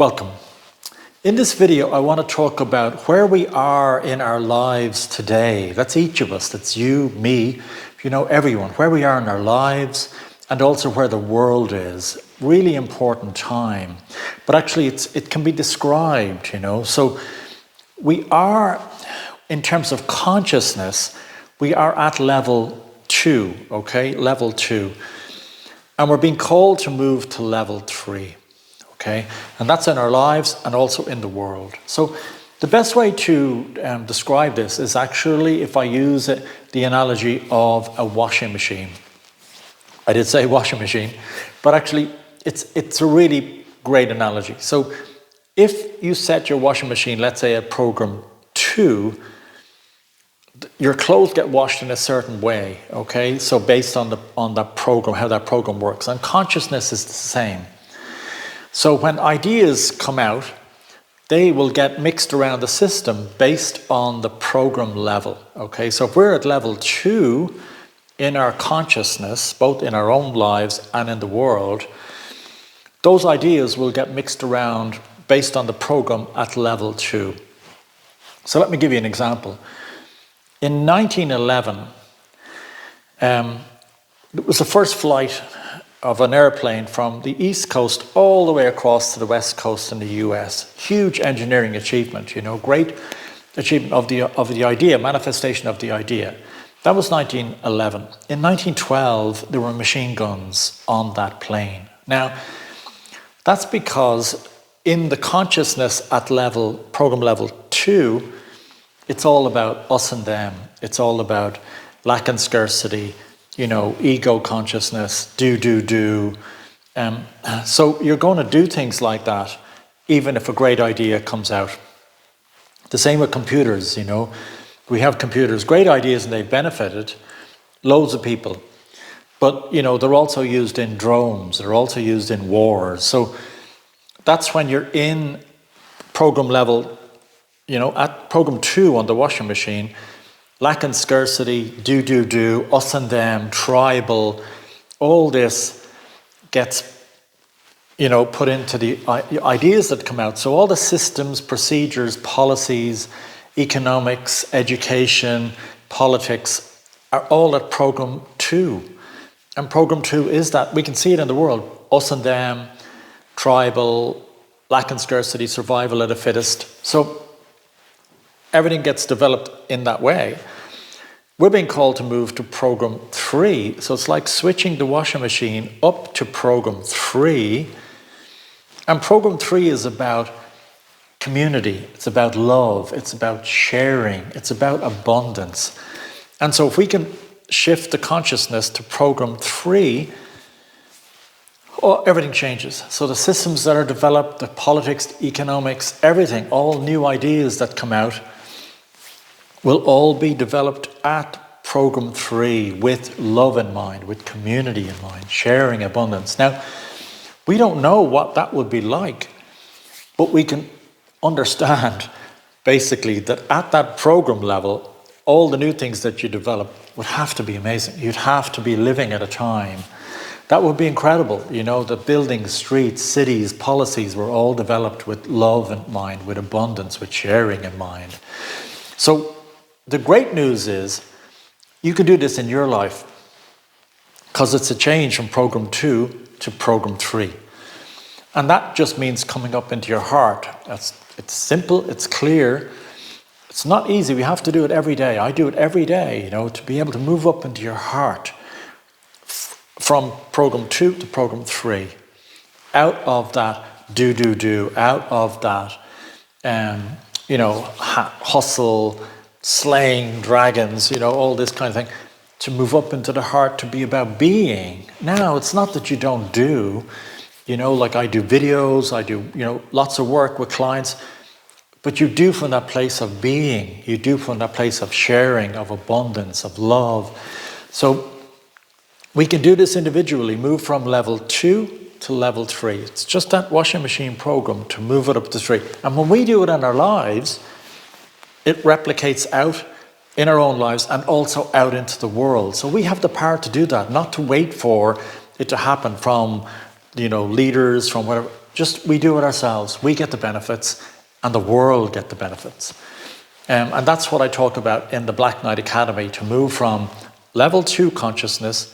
Welcome. In this video, I want to talk about where we are in our lives today. That's each of us. That's you, me, everyone. Where we are in our lives and also where the world is. Really important time. But actually, it can be described, So we are, in terms of consciousness, we are at level 2, okay? Level 2. And we're being called to move to level 3. Okay, and that's in our lives and also in the world. So the best way to describe this is actually if I use the analogy of a washing machine. I did say washing machine, but actually it's a really great analogy. So if you set your washing machine, let's say at program 2, your clothes get washed in a certain way, okay? So based on that program, how that program works. And consciousness is the same. So when ideas come out, they will get mixed around the system based on the program level, okay? So if we're at level 2 in our consciousness, both in our own lives and in the world, those ideas will get mixed around based on the program at level 2. So let me give you an example. In 1911, it was the first flight of an airplane from the East Coast all the way across to the West Coast in the US. Huge engineering achievement, great achievement of the idea, manifestation of the idea. That was 1911. In 1912, there were machine guns on that plane. Now, that's because in the consciousness at program level 2, it's all about us and them. It's all about lack and scarcity, ego consciousness, do. So you're going to do things like that, even if a great idea comes out. The same with computers, We have computers, great ideas, and they've benefited loads of people. But, they're also used in drones. They're also used in wars. So that's when you're in program level, at program 2 on the washing machine, lack and scarcity, do, us and them, tribal, all this gets, put into the ideas that come out. So all the systems, procedures, policies, economics, education, politics are all at program 2. And program 2 is that, we can see it in the world, us and them, tribal, lack and scarcity, survival of the fittest. So everything gets developed in that way. We're being called to move to program 3. So it's like switching the washing machine up to program 3. And program 3 is about community. It's about love. It's about sharing. It's about abundance. And so if we can shift the consciousness to program 3, everything changes. So the systems that are developed, the politics, the economics, everything, all new ideas that come out, will all be developed at program 3 with love in mind, with community in mind, sharing abundance. Now, we don't know what that would be like, but we can understand basically that at that program level, all the new things that you develop would have to be amazing. You'd have to be living at a time. That would be incredible. The buildings, streets, cities, policies were all developed with love in mind, with abundance, with sharing in mind. So the great news is you can do this in your life because it's a change from program 2 to program 3. And that just means coming up into your heart. It's simple, it's clear. It's not easy. We have to do it every day. I do it every day, to be able to move up into your heart from program 2 to program 3. Out of that do, out of that, hustle, slaying dragons, all this kind of thing, to move up into the heart, to be about being. Now, it's not that you don't do, like I do videos, I do, lots of work with clients, but you do from that place of being. You do from that place of sharing, of abundance, of love. So we can do this individually, move from level 2 to level 3. It's just that washing machine program to move it up to 3. And when we do it in our lives, it replicates out in our own lives and also out into the world. So we have the power to do that, not to wait for it to happen from, leaders, from whatever. just we do it ourselves. We get the benefits and the world get the benefits. And that's what I talk about in the Black Knight Academy, to move from level 2 consciousness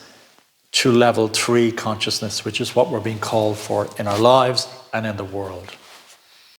to level 3 consciousness, which is what we're being called for in our lives and in the world.